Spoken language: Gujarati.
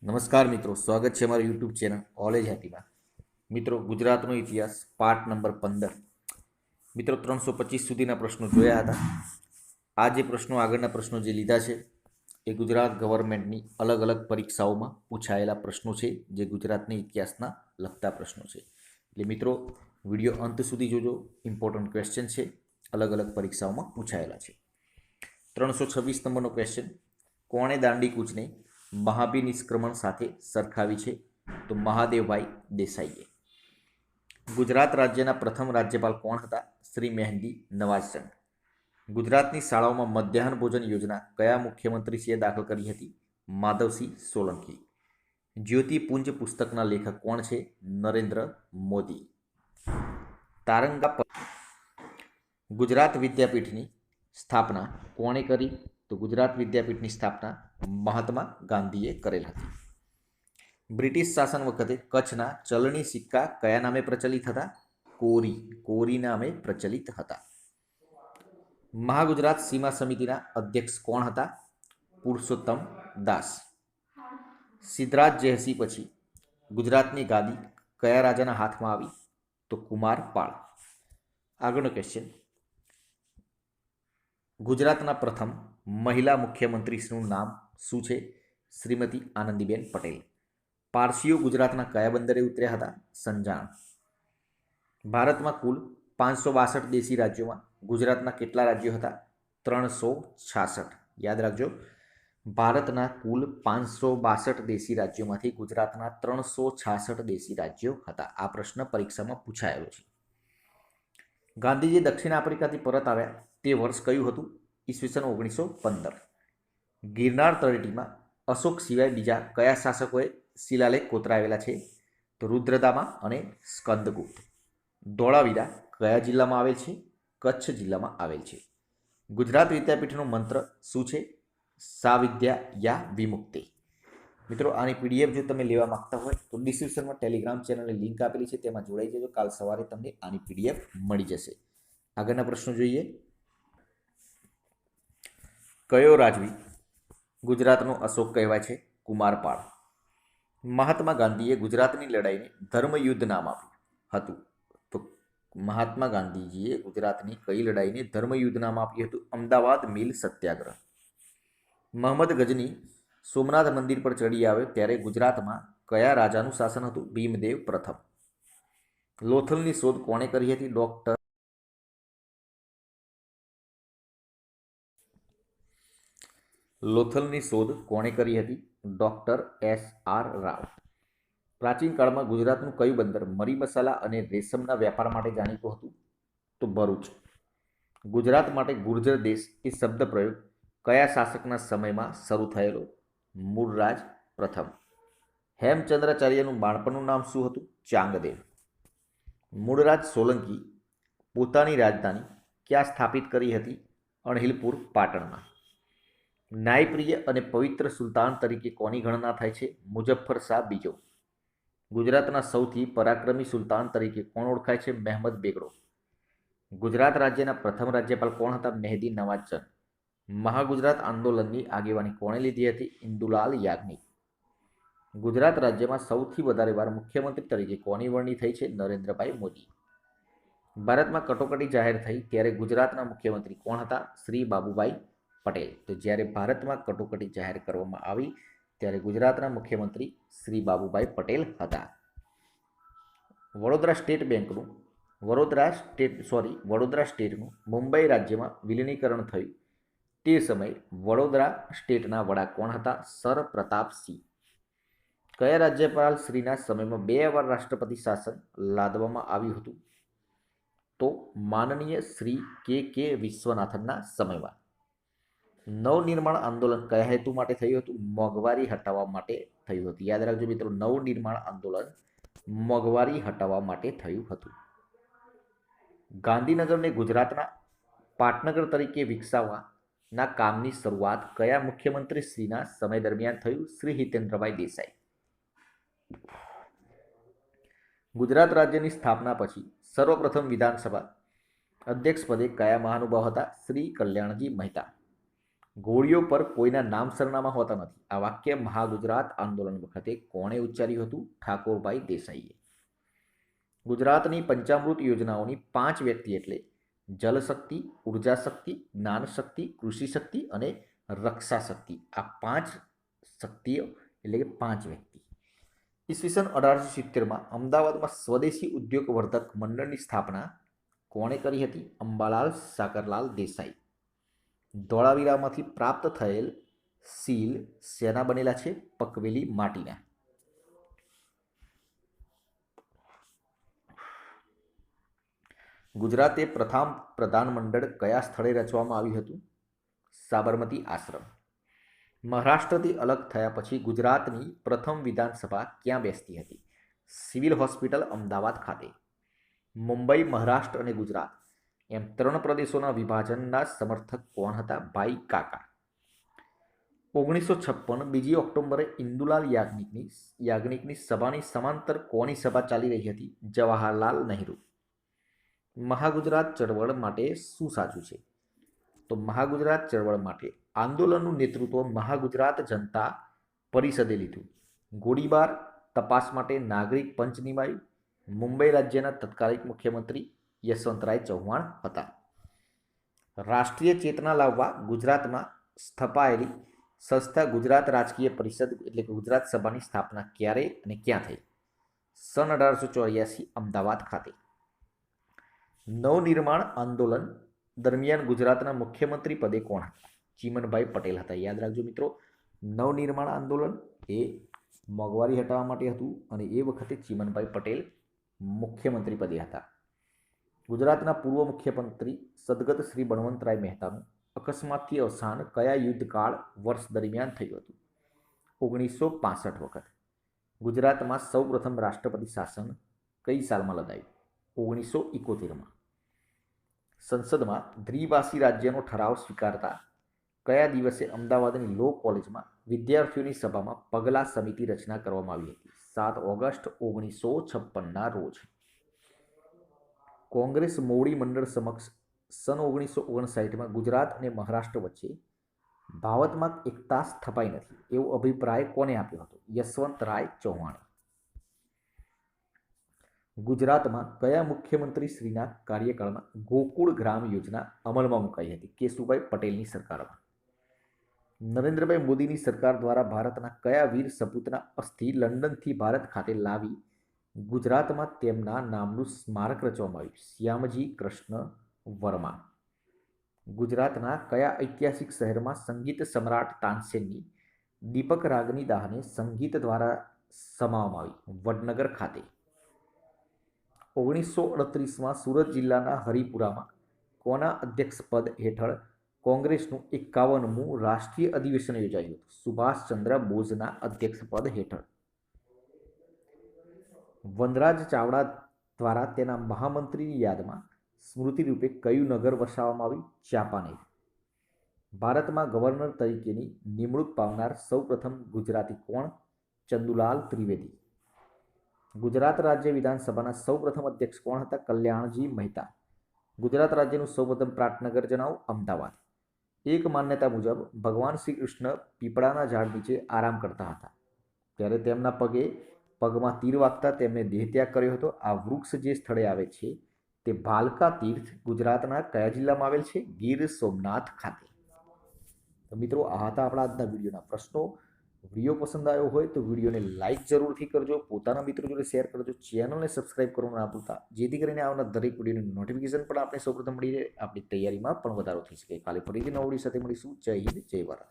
નમસ્કાર મિત્રો, સ્વાગત છે અમારા યુટ્યુબ ચેનલ ઓલેજ હેપીમાં. મિત્રો, ગુજરાતનો ઇતિહાસ પાર્ટ નંબર 15. મિત્રો, 325 સુધીના પ્રશ્નો જોયા હતા. આ જે પ્રશ્નો આગળના પ્રશ્નો જે લીધા છે એ ગુજરાત ગવર્મેન્ટની અલગ અલગ પરીક્ષાઓમાં પૂછાયેલા પ્રશ્નો છે, જે ગુજરાતની ઇતિહાસના લગતા પ્રશ્નો છે. એટલે મિત્રો, વિડીયો અંત સુધી જોજો. ઇમ્પોર્ટન્ટ ક્વેશ્ચન છે, અલગ અલગ પરીક્ષાઓમાં પૂછાયેલા છે. 326 નંબરનો ક્વેશ્ચન: કોણે દાંડી કૂચને મહાભિનિષ્ક્રમણ સાથે સરખાવી છે? તો મહાદેવભાઈ દેસાઈએ. ગુજરાત રાજ્યના પ્રથમ રાજ્યપાલ કોણ હતા? શ્રી મહેંદી નવાઝચંદ. ગુજરાતની શાળાઓમાં મધ્યાહન ભોજન યોજના કયા મુખ્યમંત્રીશ્રીએ દાખલ કરી હતી? માધવસિંહ સોલંકી. જ્યોતિપુંજ પુસ્તકના લેખક કોણ છે? નરેન્દ્ર મોદી. તારંગા ગુજરાત વિદ્યાપીઠની સ્થાપના કોણે કરી? તો ગુજરાત વિદ્યાપીઠની સ્થાપના મહાત્મા ગાંધીએ કરેલ હતી. બ્રિટિશ શાસન વખતે કચ્છના ચલણી સિક્કા કયા નામે પ્રચલિત હતા? કોરી નામે પ્રચલિત હતા. મહાગુજરાત સીમા સમિતિના અધ્યક્ષ કોણ હતા? પુરુષોત્તમ દાસ. સિદ્ધરાજ જયસિંહ પછી ગુજરાતની ગાદી કયા રાજાના હાથમાં આવી? તો કુમારપાળ. આગળનો ક્વેશ્ચન: ગુજરાતના પ્રથમ મહિલા મુખ્યમંત્રીનું નામ શું છે? શ્રીમતી આનંદીબેન પટેલ. પારસીઓ ગુજરાતના કયા બંદરે ઉતર્યા હતા? સંજાણ. ભારતમાં કુલ 562 દેશી રાજ્યોમાં ગુજરાતના કેટલા રાજ્યો હતા? 366. યાદ રાખજો, ભારતના કુલ 562 દેશી રાજ્યોમાંથી ગુજરાતના 366 દેશી રાજ્યો હતા. આ પ્રશ્ન પરીક્ષામાં પૂછાયેલો છે. ગાંધીજી દક્ષિણ આફ્રિકાથી પરત આવ્યા તે વર્ષ કયું હતું? ઈસવીસન 1915. ગિરનાર તળેટીમાં અશોક સિવાય બીજા કયા શાસકોએ શિલાલેખ કોતરાવેલા છે? તો રુદ્રદામા અને સ્કંદગુપ્ત. ધોળાવીરા કયા જિલ્લામાં આવેલ છે? કચ્છ જિલ્લામાં આવેલ છે. ગુજરાત વિદ્યાપીઠનો મંત્ર શું છે? સા વિદ્યા યા વિમુક્તિ. મિત્રો, આની પીડીએફ જો તમે લેવા માંગતા હોય તો ડિસ્ક્રિપ્શનમાં ટેલિગ્રામ ચેનલની લિંક આપેલી છે, તેમાં જોડાઈ જજો. કાલ સવારે તમને આની પીડીએફ મળી જશે. આગળના પ્રશ્નો જોઈએ. કયો રાજવી ગુજરાતનો અશોક કહેવાય છે? કુમારપાળ. મહાત્મા ગાંધીએ ગુજરાતની લડાઈને ધર્મયુદ્ધ નામ આપ્યું હતું? તો મહાત્મા ગાંધીજીએ ગુજરાતની કઈ લડાઈને ધર્મયુદ્ધ નામ આપ્યું હતું? અમદાવાદ મિલ સત્યાગ્રહ. મહંમદ ગજની સોમનાથ મંદિર પર ચડી આવ્યો ત્યારે ગુજરાતમાં કયા રાજાનું શાસન હતું? ભીમદેવ પ્રથમ. લોથલની શોધ કોણે કરી હતી? લોથલની શોધ કોણે કરી હતી? Doctor S.R. રાવ. પ્રાચીન કાળમાં ગુજરાતનું કયું બંદર મરી મસાલા અને રેશમના વેપાર માટે જાણીતું હતું? તો ભરૂચ. ગુજરાત માટે ગુર્જર દેશ એ શબ્દ પ્રયોગ કયા શાસકના સમયમાં શરૂ થયેલો? મૂળરાજ પ્રથમ. હેમચંદ્રાચાર્યનું બાળપણનું નામ શું હતું? ચાંગદેવ. મૂળરાજ સોલંકી પોતાની રાજધાની ક્યાં સ્થાપિત કરી હતી? અણહિલપુર પાટણમાં. ન્યાયપ્રિય અને પવિત્ર સુલતાન તરીકે કોની ગણના થાય છે? મુઝફ્ફર શાહ બીજો. ગુજરાતના સૌથી પરાક્રમી સુલતાન તરીકે કોણ ઓળખાય છે? મહેમદ બેગડો. ગુજરાત રાજ્યના પ્રથમ રાજ્યપાલ કોણ હતા? મહેંદી નવાઝચંદ. મહાગુજરાત આંદોલનની આગેવાની કોણે લીધી હતી? ઇન્દુલાલ યાજ્ઞિક. ગુજરાત રાજ્યમાં સૌથી વધારે વાર મુખ્યમંત્રી તરીકે કોની વરણી થઈ છે? નરેન્દ્રભાઈ મોદી. ભારતમાં કટોકટી જાહેર થઈ ત્યારે ગુજરાતના મુખ્યમંત્રી કોણ હતા? શ્રી બાબુભાઈ પટેલ. તો જ્યારે ભારતમાં કટોકટી જાહેર કરવામાં આવી ત્યારે ગુજરાતના મુખ્યમંત્રી શ્રી બાબુભાઈ પટેલ હતા. વડોદરા સ્ટેટનું મુંબઈ રાજ્યમાં વિલીનીકરણ થયું તે સમયે વડોદરા સ્ટેટના વડા કોણ હતા? સર પ્રતાપસિંહ. કયા રાજ્યપાલ શ્રીના સમયમાં 2 વાર રાષ્ટ્રપતિ શાસન લાદવામાં આવ્યું હતું? તો માનનીય શ્રી કે વિશ્વનાથનના સમયમાં. નવનિર્માણ આંદોલન કયા હેતુ માટે થયું હતું? મોંઘવારી હટાવવા માટે થયું હતું. યાદ રાખજો મિત્રો, નવનિર્માણ આંદોલન મોંઘવારી હટાવવા માટે થયું હતું. ગાંધીનગરને ગુજરાતના પાટનગર તરીકે વિકસાવવાના કામની શરૂઆત કયા મુખ્યમંત્રી શ્રીના સમય દરમિયાન થયું? શ્રી હિતેન્દ્રભાઈ દેસાઈ. ગુજરાત રાજ્યની સ્થાપના પછી સર્વપ્રથમ વિધાનસભા અધ્યક્ષ પદે કયા મહાનુભાવ હતા? શ્રી કલ્યાણજી મહેતા. ઘોડીઓ પર કોઈના નામ સરનામા હોતા નથી. આ વાક્ય મહાગુજરાત આંદોલન વખતે કોણે ઉચ્ચાર્યું હતું? ઠાકોરભાઈ દેસાઈએ. ગુજરાતની પંચામૃત યોજનાઓની 5 વ્યક્તિ એટલે જલશક્તિ, ઉર્જા શક્તિ, જ્ઞાન શક્તિ, કૃષિ શક્તિ અને રક્ષા શક્તિ. આ 5 શક્તિઓ એટલે કે 5 વ્યક્તિ. ઈસવીસન 1870માં અમદાવાદમાં સ્વદેશી ઉદ્યોગ વર્ધક મંડળની સ્થાપના કોણે કરી હતી? અંબાલાલ સાકરલાલ દેસાઈ. ધોળાવીરામાંથી પ્રાપ્ત થયેલ સીલ શેના બનેલા છે? પકવેલી માટીના. ગુજરાતે પ્રથમ પ્રધાનમંડળ કયા સ્થળે રચવામાં આવ્યું હતું? સાબરમતી આશ્રમ. મહારાષ્ટ્રથી અલગ થયા પછી ગુજરાતની પ્રથમ વિધાનસભા ક્યાં બેસતી હતી? સિવિલ હોસ્પિટલ અમદાવાદ ખાતે. મુંબઈ, મહારાષ્ટ્ર અને ગુજરાત એમ 3 પ્રદેશોના વિભાજનના સમર્થક કોણ હતા? ભાઈ કાકા. 1956 2 ઓક્ટોબરે ઇન્દુલાલ યાજ્ઞિકની સભાની સમાંતર કોની સભા ચાલી રહી હતી? જવાહરલાલ નહેરુ. મહાગુજરાત ચળવળ માટે શું સાચું છે? તો મહાગુજરાત ચળવળ માટે આંદોલનનું નેતૃત્વ મહાગુજરાત જનતા પરિષદે લીધું. ગોળીબાર તપાસ માટે નાગરિક પંચ નિમાયું. મુંબઈ રાજ્યના તત્કાલીન મુખ્યમંત્રી યશવંતરાય ચૌહાણ હતા. રાષ્ટ્રીય ચેતના લાવવા ગુજરાતમાં સ્થપાયેલી સંસ્થા ગુજરાત રાજકીય પરિષદ એટલે કે ગુજરાત સભાની સ્થાપના ક્યારે અને ક્યાં થઈ? સન 1884 અમદાવાદ ખાતે. નવનિર્માણ આંદોલન દરમિયાન ગુજરાતના મુખ્યમંત્રી પદે કોણ હતા? ચીમનભાઈ પટેલ હતા. યાદ રાખજો મિત્રો, નવનિર્માણ આંદોલન એ મોંઘવારી હટાવવા માટે હતું અને એ વખતે ચીમનભાઈ પટેલ મુખ્યમંત્રી પદે હતા. ગુજરાતના પૂર્વ મુખ્યમંત્રી સદગત શ્રી બળવંતરાય મહેતાનું અકસ્માતથી અવસાન કયા યુદ્ધકાળ વર્ષ દરમિયાન થયું હતું? 1965 વખત. ગુજરાતમાં સૌપ્રથમ રાષ્ટ્રપતિ શાસન કઈ સાલમાં લદાયું? 1971માં. સંસદમાં દ્વિભાષી રાજ્યનો ઠરાવ સ્વીકારતા કયા દિવસે અમદાવાદની લો કોલેજમાં વિદ્યાર્થીઓની સભામાં પગલા સમિતિ રચના કરવામાં આવી હતી? 7 ઓગસ્ટ 1956ના રોજ. કોંગ્રેસ મોવડી મંડળ સમક્ષ સન 1959માં ગુજરાત અને મહારાષ્ટ્ર વચ્ચે ભાવનાત્મક એકતા સ્થપાઈ નથી એવો અભિપ્રાય કોને આપ્યો હતો? યશવંતરાય ચૌહાણે. ગુજરાતમાં કયા મુખ્યમંત્રી શ્રીના કાર્યકાળમાં ગોકુળ ગ્રામ યોજના અમલમાં મુકાઈ હતી? કેશુભાઈ પટેલની સરકારમાં. નરેન્દ્રભાઈ મોદીની સરકાર દ્વારા ભારતના કયા વીર સપૂતના અસ્થિ લંડનથી ભારત ખાતે લાવી ગુજરાતમાં તેમના નામનું સ્મારક રચવામાં આવ્યું? શ્યામજી કૃષ્ણ વર્મા. ગુજરાતના કયા ઐતિહાસિક શહેરમાં સંગીત સમ્રાટ તાનસેનની દીપક રાગની દાહને સંગીત દ્વારા સમાવવામાં આવી? વડનગર ખાતે. 1938માં સુરત જિલ્લાના હરિપુરામાં કોના અધ્યક્ષપદ હેઠળ કોંગ્રેસનું 51મું રાષ્ટ્રીય અધિવેશન યોજાયું હતું? સુભાષચંદ્ર બોઝના અધ્યક્ષપદ હેઠળ. વનરાજ ચાવડા દ્વારા તેના મહામંત્રીની યાદમાં સ્મૃતિ રૂપે કયું નગર વસાવવામાં આવ્યું? ચાંપાનેર. ભારતમાં ગવર્નર તરીકેની નિમણૂક પામનાર સૌપ્રથમ ગુજરાતી કોણ? ચંદુલાલ ત્રિવેદી. ગુજરાત રાજ્ય વિધાનસભાના સૌપ્રથમ અધ્યક્ષ કોણ હતા? કલ્યાણજી મહેતા. ગુજરાત રાજ્યનું સૌપ્રથમ પાટનગર જણાવો? અમદાવાદ. એક માન્યતા મુજબ ભગવાન શ્રી કૃષ્ણ પીપળાના ઝાડ નીચે આરામ કરતા હતા ત્યારે તેમના પગમાં તીર વાગતા તેમને દેહત્યાગ કર્યો હતો. આ વૃક્ષ જે સ્થળે આવે છે તે ભાલકા તીર્થ ગુજરાતના કયા જિલ્લામાં આવેલ છે? ગીર સોમનાથ ખાતે. તો મિત્રો, આ હતા આપણા આજના વિડીયોના પ્રશ્નો. વિડીયો પસંદ આવ્યો હોય તો વિડીયોને લાઇક જરૂરથી કરજો, પોતાના મિત્રો જોડે શેર કરજો, ચેનલને સબસ્ક્રાઇબ કરવાનું ના ભૂલતા, જેથી કરીને આવનાર દરેક વિડીયોની નોટિફિકેશન પણ આપણે સૌપ્રથમ મળી રહે, આપણી તૈયારીમાં પણ વધારો થઈ શકે. કાલે ફરીથી નવા વિડીયો સાથે મળીશું. જય હિન્દ, જય ભારત.